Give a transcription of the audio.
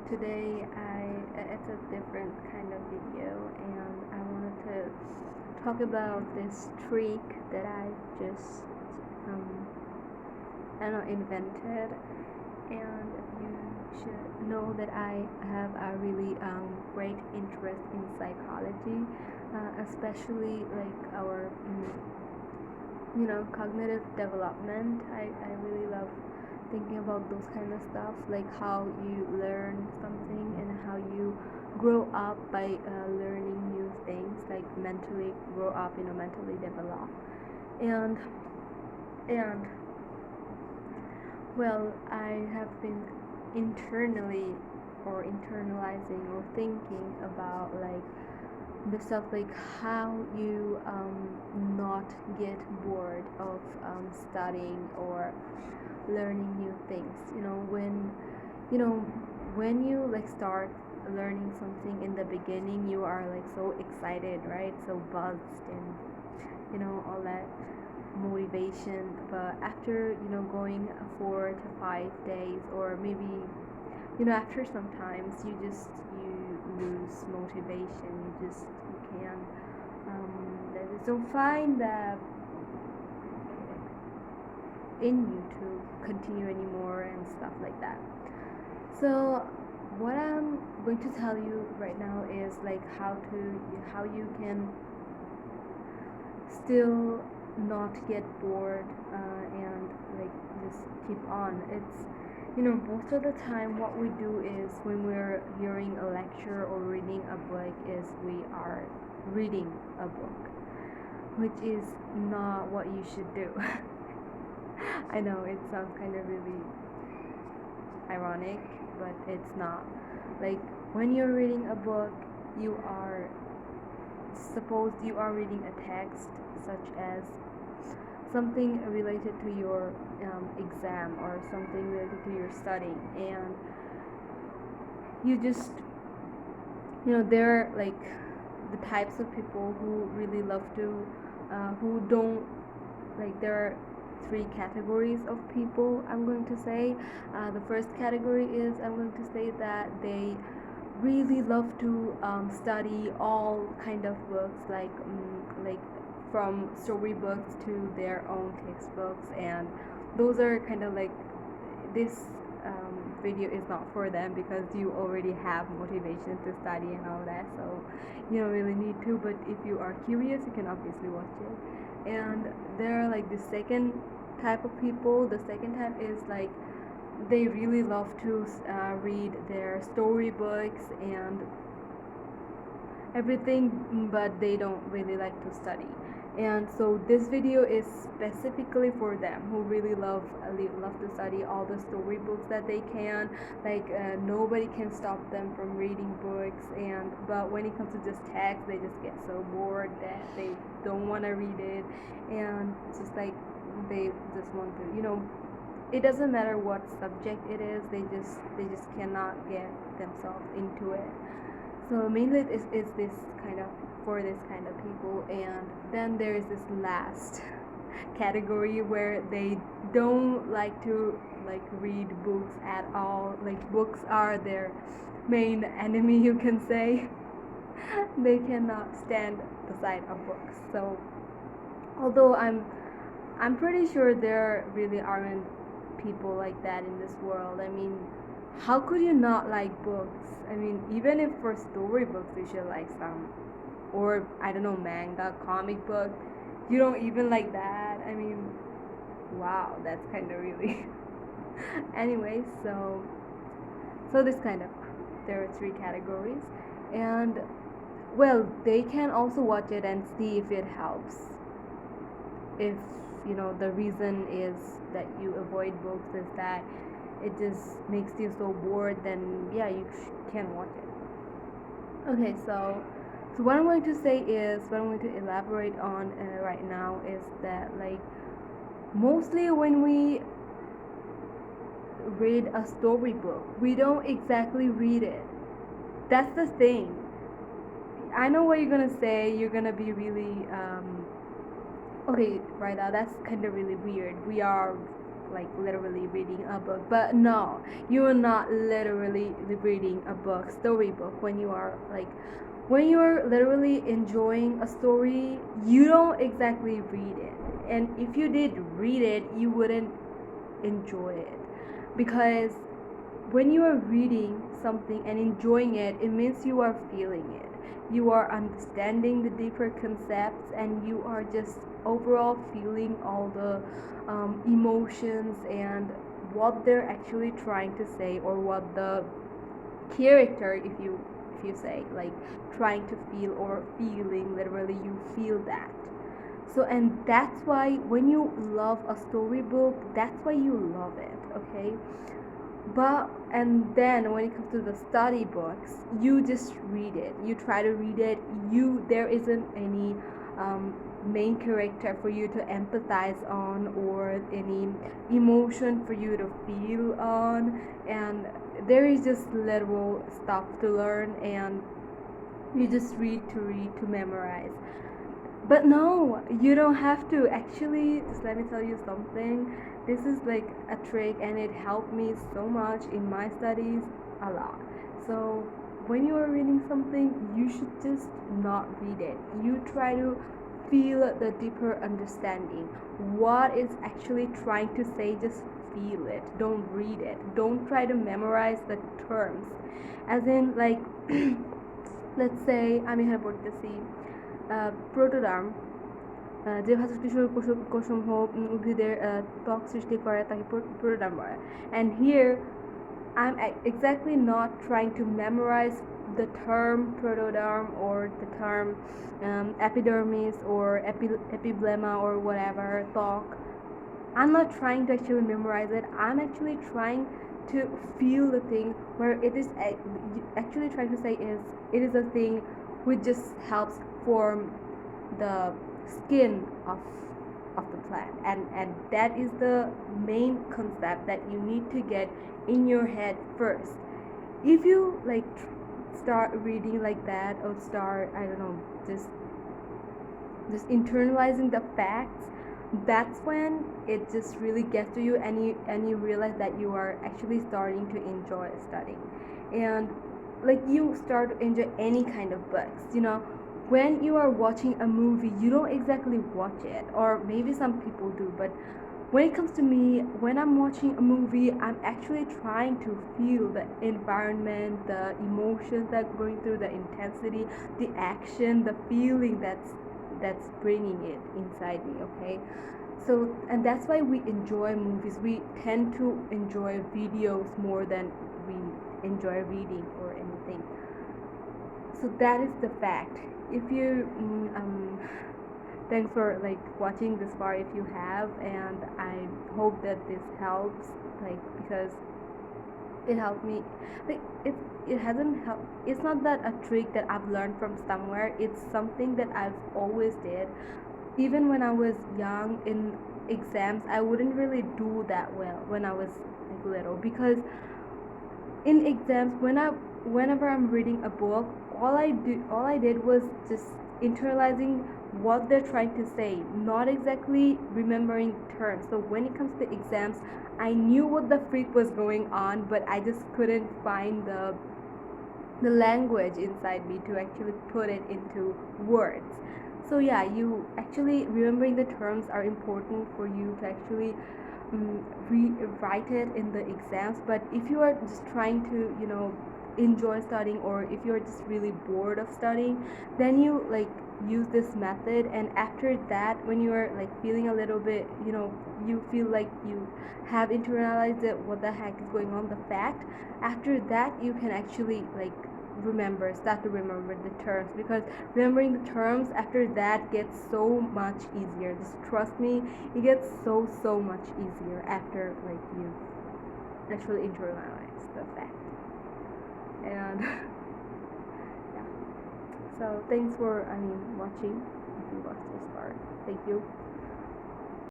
Today it's a different kind of video, and I wanted to talk about this trick that I just um, I don't know invented, and you should know that I have a really great interest in psychology, especially like our cognitive development. I really love thinking about those kind of stuff, like how you learn something and how you grow up by learning new things, like mentally grow up, mentally develop. And and well, I have been internally or internalizing or thinking about like the stuff, like how you not get bored of studying or learning new things. You know when you like start learning something in the beginning, you are like so excited, right? So buzzed and all that motivation. But after going 4 to 5 days, or maybe after sometimes you lose motivation. You can just don't find that in you to continue anymore and stuff like that. So what I'm going to tell you right now is like how you can still not get bored, and like just keep on. It's most of the time what we do is when we're hearing a lecture or reading a book is we are reading a book, which is not what you should do. I know it sounds kind of really ironic, but it's not. Like when you're reading a book, you are suppose you are reading a text such as something related to your exam or something related to your study, and you just there are like the types of people who really love to who don't like there are three categories of people, I'm going to say. The first category is, I'm going to say that they really love to study all kind of books, like from storybooks to their own textbooks, and those are kind of like this video is not for them because you already have motivation to study and all that, so you don't really need to. But if you are curious, you can obviously watch it. And there are like the second type of people. The second type is like they really love to read their storybooks and everything, but they don't really like to study. And so this video is specifically for them who really love to study all the storybooks that they can. Like nobody can stop them from reading books, and but when it comes to just text, they just get so bored that they don't want to read it, and it's just like they just want to it doesn't matter what subject it is, they just cannot get themselves into it. So mainly is this kind of for this kind of people. And then there is this last category where they don't like to like read books at all. Like books are their main enemy, you can say. They cannot stand the sight of books. So although I'm pretty sure there really aren't people like that in this world. I mean, how could you not like books? I mean, even if for storybooks you should like some, or I don't know, manga, comic book, you don't even like that. I mean, wow, that's kind of really. Anyway, so this kind of there are three categories, and well, they can also watch it and see if it helps. If the reason is that you avoid books is that it just makes you so bored, then yeah, you can watch it. Okay, so what I'm going to say is, what I'm going to elaborate on right now is that like mostly when we read a storybook, we don't exactly read it. That's the thing. I know what you're gonna say. You're gonna be really okay right now. That's kind of really weird. We are like literally reading a book. But no, you're not literally reading a book, storybook. When you're literally enjoying a story, you don't exactly read it. And if you did read it, you wouldn't enjoy it, because when you are reading something and enjoying it, it means you are feeling it. You are understanding the deeper concepts, and you are just overall feeling all the emotions and what they're actually trying to say, or what the character, if you say, like, trying to feel or feeling, literally you feel that. So, and that's why when you love a storybook, that's why you love it, okay? But and then when it comes to the study books, you just read it, you try to read it, you there isn't any main character for you to empathize on, or any emotion for you to feel on, and there is just literal stuff to learn, and you just read to memorize. But no, you don't have to. Actually, just let me tell you something. This is like a trick, and it helped me so much in my studies a lot. So, when you are reading something, you should just not read it. You try to feel the deeper understanding. What is actually trying to say, just feel it. Don't read it. Don't try to memorize the terms. As in, like, let's say আমি এখানে পড়তেছি protoderm, যে ভাষা টিস্যুর কোষসমূহ উদ্ভিদের ত্বক সৃষ্টি করে তাকে প্রোটোডার্ম বলে। And here I'm exactly not trying to memorize the term protoderm, or the term epidermis, or epiblema, or whatever, ত্বক. I'm not trying to actually memorize it. I'm actually trying to feel the thing, where it is actually trying to say is it is a thing which just helps form the skin of the plant, and that is the main concept that you need to get in your head first. If you like start reading like that, or start, I don't know, just internalizing the facts, that's when it just really gets to you, and you realize that you are actually starting to enjoy studying, and like you start to enjoy any kind of books, when you are watching a movie, you don't exactly watch it, or maybe some people do, but when it comes to me, when I'm watching a movie, I'm actually trying to feel the environment, the emotions that are going through, the intensity, the action, the feeling that's bringing it inside me, okay? So, and that's why we enjoy movies. We tend to enjoy videos more than we enjoy reading or anything. So that is the fact. If you thanks for like watching this far, if you have, and I hope that this helps, like, because it helped me. Like, it hasn't helped. It's not that a trick that I've learned from somewhere. It's something that I've always did. Even when I was young, in exams, I wouldn't really do that well when I was like little, because in exams, whenever I'm reading a book, all I did was just internalizing what they're trying to say, not exactly remembering terms. So when it comes to exams, I knew what the freak was going on, but I just couldn't find the language inside me to actually put it into words. So yeah, you actually remembering the terms are important for you to actually write it in the exams. But if you are just trying to enjoy studying, or if you're just really bored of studying, then you like use this method, and after that, when you're like feeling a little bit, you feel like you have internalized it, what the heck is going on, the fact, after that you can actually like start to remember the terms, because remembering the terms after that gets so much easier. Just trust me, it gets so much easier after like you actually internalize the fact. And yeah, so thanks for watching, if you watched this part. Thank you.